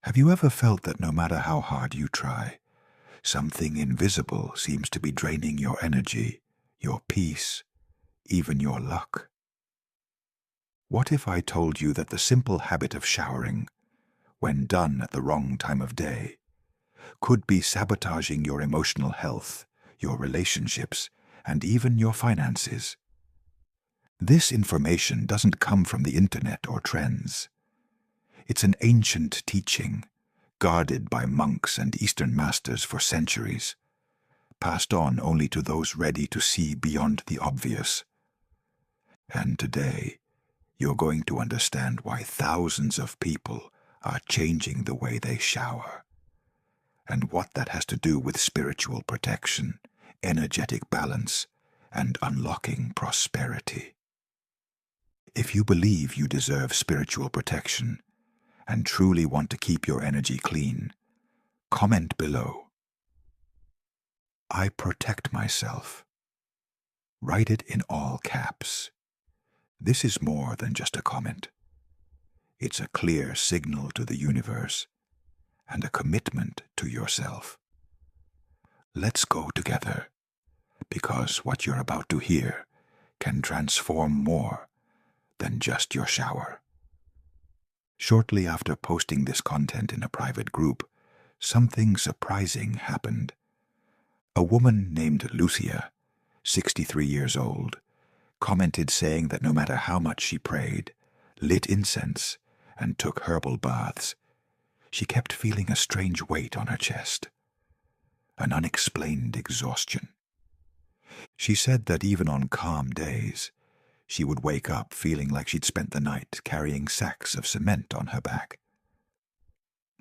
Have you ever felt that no matter how hard you try, something invisible seems to be draining your energy, your peace, even your luck? What if I told you that the simple habit of showering, when done at the wrong time of day, could be sabotaging your emotional health, your relationships, and even your finances? This information doesn't come from the internet or trends. It's an ancient teaching, guarded by monks and Eastern masters for centuries, passed on only to those ready to see beyond the obvious. And today, you're going to understand why thousands of people are changing the way they shower, and what that has to do with spiritual protection, energetic balance, and unlocking prosperity. If you believe you deserve spiritual protection and truly want to keep your energy clean, comment below. I protect myself. Write it in all caps. This is more than just a comment. It's a clear signal to the universe and a commitment to yourself. Let's go together, because what you're about to hear can transform more than just your shower. Shortly after posting this content in a private group, something surprising happened. A woman named Lucia, 63 years old, commented saying that no matter how much she prayed, lit incense, and took herbal baths, she kept feeling a strange weight on her chest, an unexplained exhaustion. She said that even on calm days, she would wake up feeling like she'd spent the night carrying sacks of cement on her back.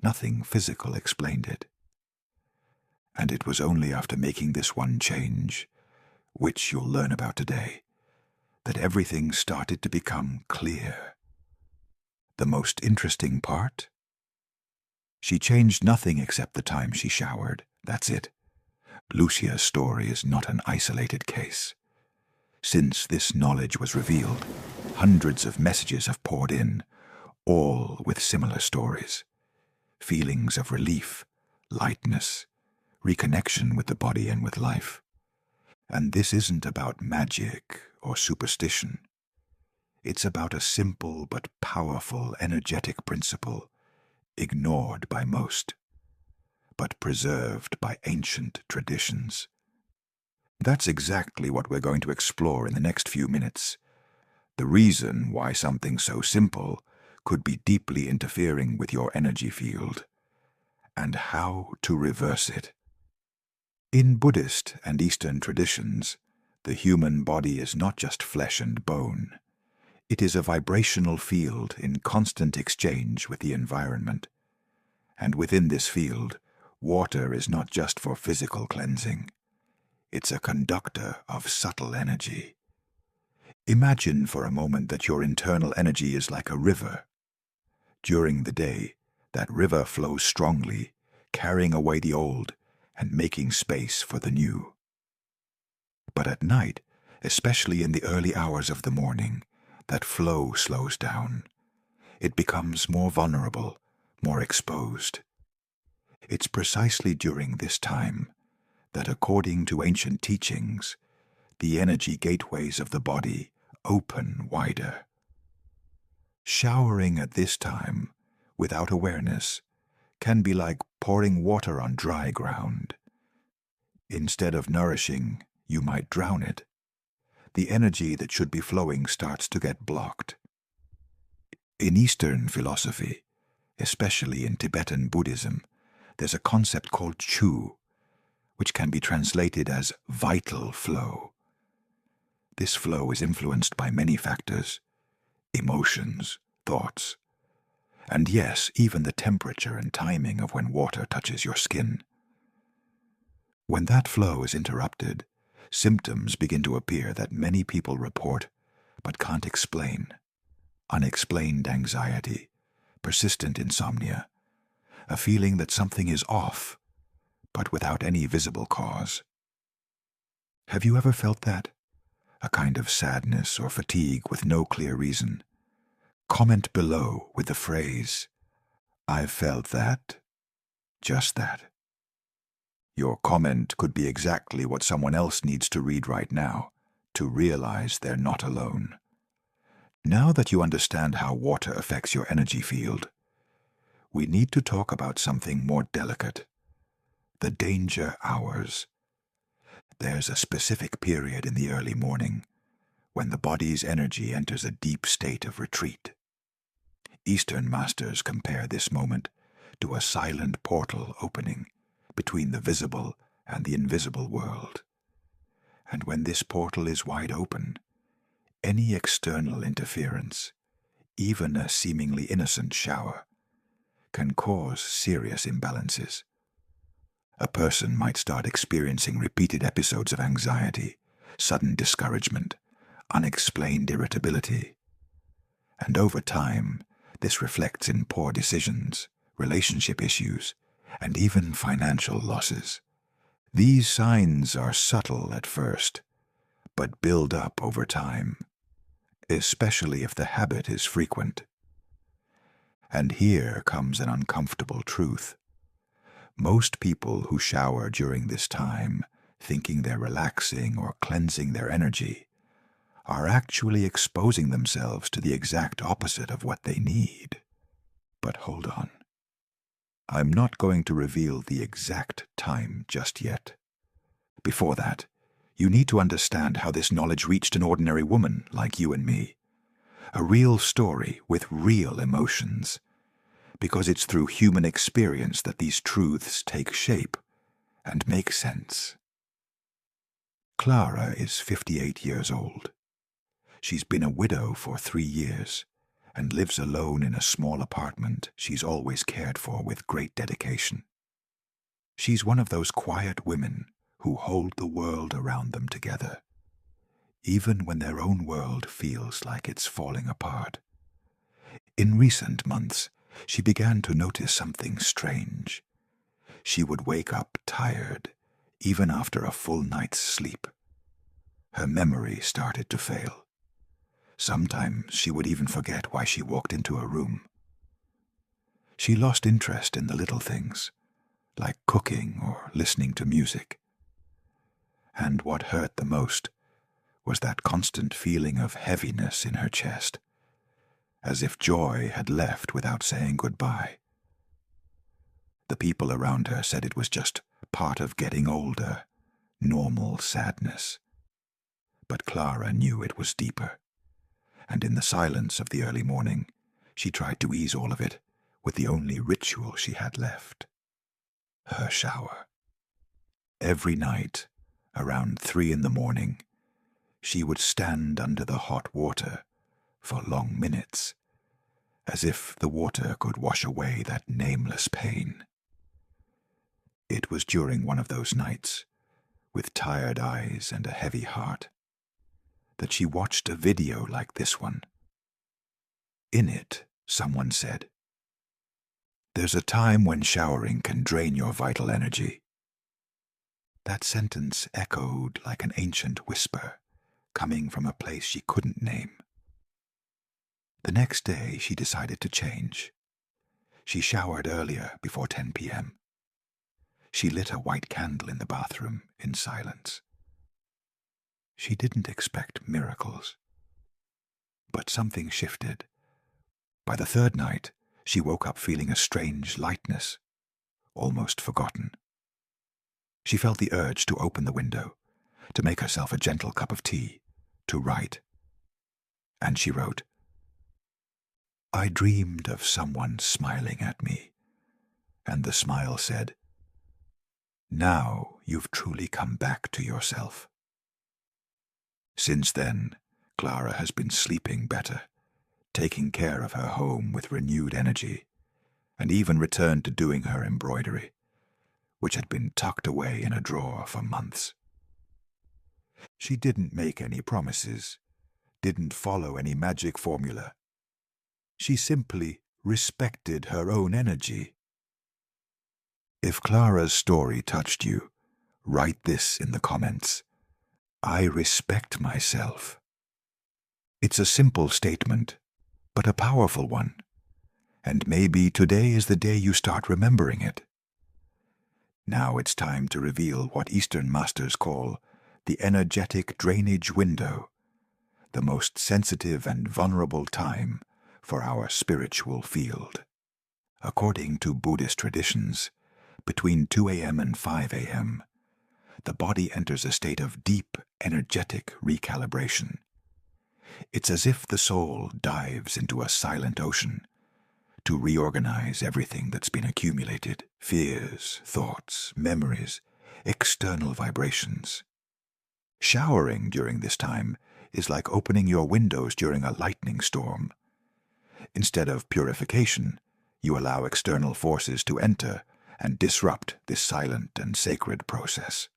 Nothing physical explained it. And it was only after making this one change, which you'll learn about today, that everything started to become clear. The most interesting part? She changed nothing except the time she showered. That's it. Lucia's story is not an isolated case. Since this knowledge was revealed, hundreds of messages have poured in, all with similar stories. Feelings of relief, lightness, reconnection with the body and with life. And this isn't about magic or superstition. It's about a simple but powerful energetic principle, ignored by most, but preserved by ancient traditions. That's exactly what we're going to explore in the next few minutes. The reason why something so simple could be deeply interfering with your energy field, and how to reverse it. In Buddhist and Eastern traditions, the human body is not just flesh and bone. It is a vibrational field in constant exchange with the environment. And within this field, water is not just for physical cleansing. It's a conductor of subtle energy. Imagine for a moment that your internal energy is like a river. During the day, that river flows strongly, carrying away the old and making space for the new. But at night, especially in the early hours of the morning, that flow slows down. It becomes more vulnerable, more exposed. It's precisely during this time that, according to ancient teachings, the energy gateways of the body open wider. Showering at this time, without awareness, can be like pouring water on dry ground. Instead of nourishing, you might drown it. The energy that should be flowing starts to get blocked. In Eastern philosophy, especially in Tibetan Buddhism, there's a concept called chu, which can be translated as vital flow. This flow is influenced by many factors: emotions, thoughts, and yes, even the temperature and timing of when water touches your skin. When that flow is interrupted, symptoms begin to appear that many people report but can't explain. Unexplained anxiety, persistent insomnia, a feeling that something is off, but without any visible cause. Have you ever felt that? A kind of sadness or fatigue with no clear reason? Comment below with the phrase, I've felt that. Just that. Your comment could be exactly what someone else needs to read right now, to realize they're not alone. Now that you understand how water affects your energy field, we need to talk about something more delicate. The danger hours. There's a specific period in the early morning when the body's energy enters a deep state of retreat. Eastern masters compare this moment to a silent portal opening between the visible and the invisible world. And when this portal is wide open, any external interference, even a seemingly innocent shower, can cause serious imbalances. A person might start experiencing repeated episodes of anxiety, sudden discouragement, unexplained irritability. And over time, this reflects in poor decisions, relationship issues, and even financial losses. These signs are subtle at first, but build up over time, especially if the habit is frequent. And here comes an uncomfortable truth. Most people who shower during this time, thinking they're relaxing or cleansing their energy, are actually exposing themselves to the exact opposite of what they need. But hold on. I'm not going to reveal the exact time just yet. Before that, you need to understand how this knowledge reached an ordinary woman like you and me. A real story with real emotions. Because it's through human experience that these truths take shape and make sense. Clara is 58 years old. She's been a widow for 3 years and lives alone in a small apartment she's always cared for with great dedication. She's one of those quiet women who hold the world around them together, even when their own world feels like it's falling apart. In recent months, she began to notice something strange. She would wake up tired, even after a full night's sleep. Her memory started to fail. Sometimes she would even forget why she walked into a room. She lost interest in the little things, like cooking or listening to music. And what hurt the most was that constant feeling of heaviness in her chest, as if joy had left without saying goodbye. The people around her said it was just part of getting older, normal sadness. But Clara knew it was deeper, and in the silence of the early morning, she tried to ease all of it with the only ritual she had left: her shower. Every night, around 3 in the morning, she would stand under the hot water for long minutes, as if the water could wash away that nameless pain. It was during one of those nights, with tired eyes and a heavy heart, that she watched a video like this one. In it, someone said, "There's a time when showering can drain your vital energy." That sentence echoed like an ancient whisper, coming from a place she couldn't name. The next day, she decided to change. She showered earlier, before 10 p.m. She lit a white candle in the bathroom in silence. She didn't expect miracles. But something shifted. By the third night, she woke up feeling a strange lightness, almost forgotten. She felt the urge to open the window, to make herself a gentle cup of tea, to write. And she wrote, "I dreamed of someone smiling at me, and the smile said, 'Now you've truly come back to yourself.'" Since then, Clara has been sleeping better, taking care of her home with renewed energy, and even returned to doing her embroidery, which had been tucked away in a drawer for months. She didn't make any promises, didn't follow any magic formula. She simply respected her own energy. If Clara's story touched you, write this in the comments: "I respect myself." It's a simple statement, but a powerful one, And maybe today is the day you start remembering it. Now it's time to reveal what Eastern masters call the energetic drainage window, the most sensitive and vulnerable time for our spiritual field. According to Buddhist traditions, between 2 a.m. and 5 a.m., the body enters a state of deep, energetic recalibration. It's as if the soul dives into a silent ocean to reorganize everything that's been accumulated: fears, thoughts, memories, external vibrations. Showering during this time is like opening your windows during a lightning storm. Instead of purification, you allow external forces to enter and disrupt this silent and sacred process.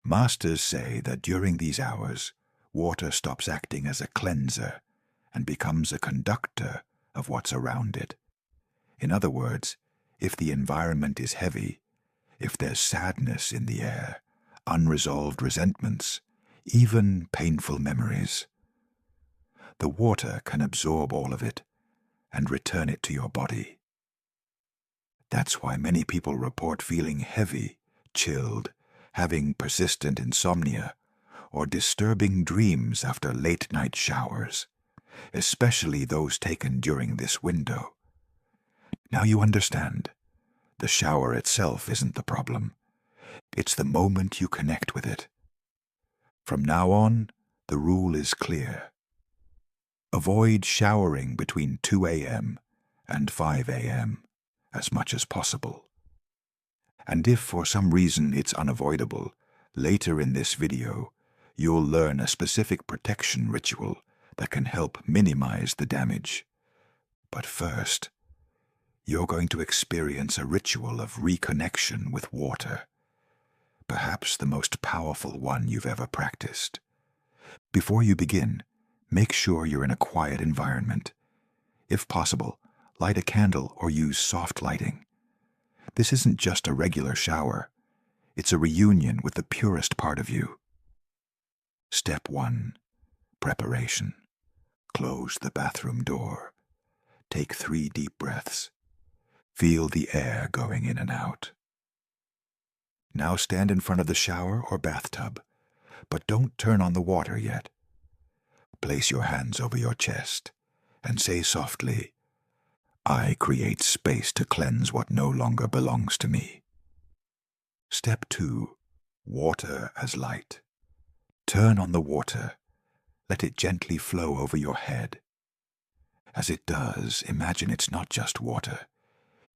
Masters say that during these hours, water stops acting as a cleanser and becomes a conductor of what's around it. In other words, if the environment is heavy, if there's sadness in the air, unresolved resentments, even painful memories, the water can absorb all of it and return it to your body. That's why many people report feeling heavy, chilled, having persistent insomnia, or disturbing dreams after late-night showers, especially those taken during this window. Now you understand. The shower itself isn't the problem. It's the moment you connect with it. From now on, the rule is clear. Avoid showering between 2 a.m. and 5 a.m. as much as possible. And if for some reason it's unavoidable, later in this video, you'll learn a specific protection ritual that can help minimize the damage. But first, you're going to experience a ritual of reconnection with water, perhaps the most powerful one you've ever practiced. Before you begin, make sure you're in a quiet environment. If possible, light a candle or use soft lighting. This isn't just a regular shower. It's a reunion with the purest part of you. Step 1. Preparation. Close the bathroom door. Take 3 deep breaths. Feel the air going in and out. Now stand in front of the shower or bathtub, but don't turn on the water yet. Place your hands over your chest and say softly, "I create space to cleanse what no longer belongs to me." Step 2. Water as light. Turn on the water. Let it gently flow over your head. As it does, imagine it's not just water.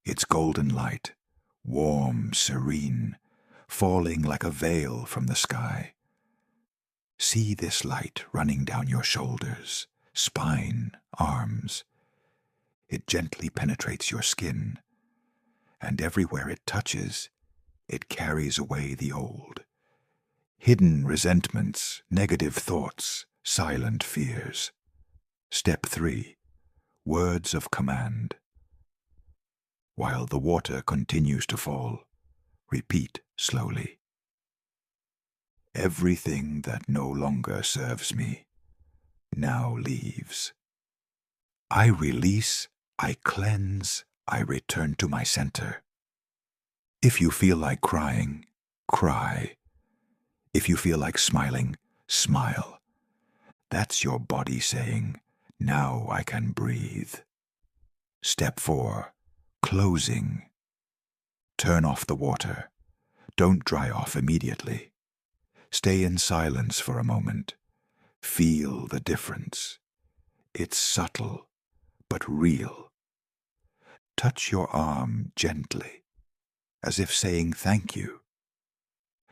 It's golden light, warm, serene, falling like a veil from the sky. See this light running down your shoulders, spine, arms. It gently penetrates your skin, and everywhere it touches, it carries away the old. Hidden resentments, negative thoughts, silent fears. Step 3. Words of command. While the water continues to fall, repeat slowly. Everything that no longer serves me now leaves. I release, I cleanse, I return to my center. If you feel like crying, cry. If you feel like smiling, smile. That's your body saying, "Now I can breathe." Step 4. Closing. Turn off the water. Don't dry off immediately. Stay in silence for a moment. Feel the difference. It's subtle, but real. Touch your arm gently, as if saying thank you.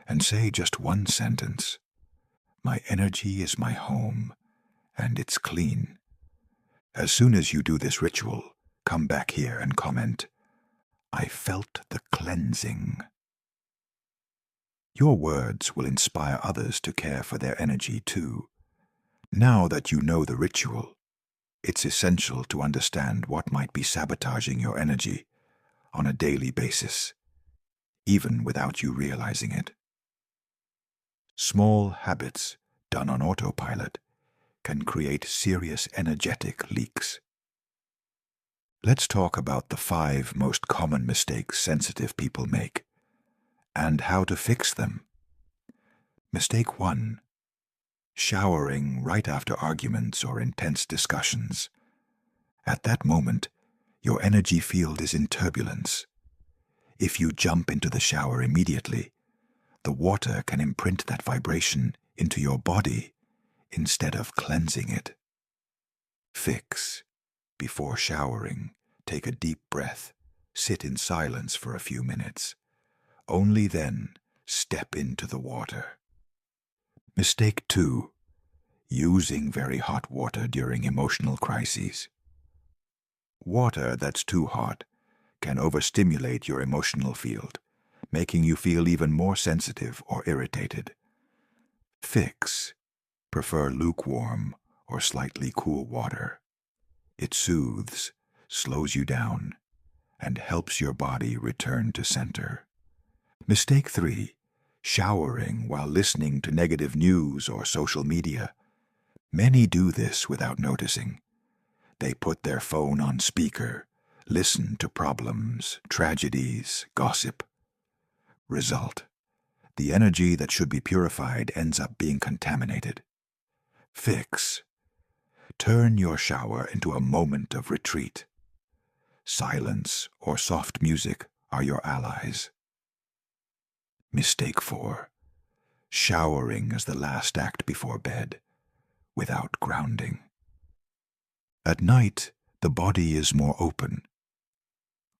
And say just one sentence. My energy is my home, and it's clean. As soon as you do this ritual, come back here and comment, "I felt the cleansing." Your words will inspire others to care for their energy too. Now that you know the ritual, it's essential to understand what might be sabotaging your energy on a daily basis, even without you realizing it. Small habits done on autopilot can create serious energetic leaks. Let's talk about the 5 most common mistakes sensitive people make and how to fix them. Mistake 1. Showering right after arguments or intense discussions. At that moment, your energy field is in turbulence. If you jump into the shower immediately, the water can imprint that vibration into your body instead of cleansing it. Fix. Before showering, take a deep breath. Sit in silence for a few minutes. Only then, step into the water. Mistake 2. Using very hot water during emotional crises. Water that's too hot can overstimulate your emotional field, making you feel even more sensitive or irritated. Fix. Prefer lukewarm or slightly cool water. It soothes, slows you down, and helps your body return to center. Mistake 3. Showering while listening to negative news or social media. Many do this without noticing. They put their phone on speaker, listen to problems, tragedies, gossip. Result: the energy that should be purified ends up being contaminated. Fix. Turn your shower into a moment of retreat. Silence or soft music are your allies. Mistake 4. Showering as the last act before bed, without grounding. At night, the body is more open.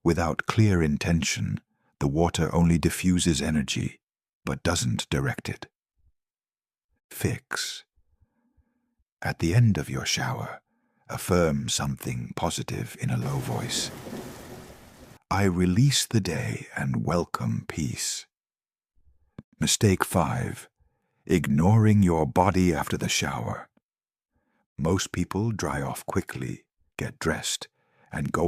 Without clear intention, the water only diffuses energy, but doesn't direct it. Fix. At the end of your shower, affirm something positive in a low voice. I release the day and welcome peace. Mistake 5. Ignoring your body after the shower. Most people dry off quickly, get dressed, and go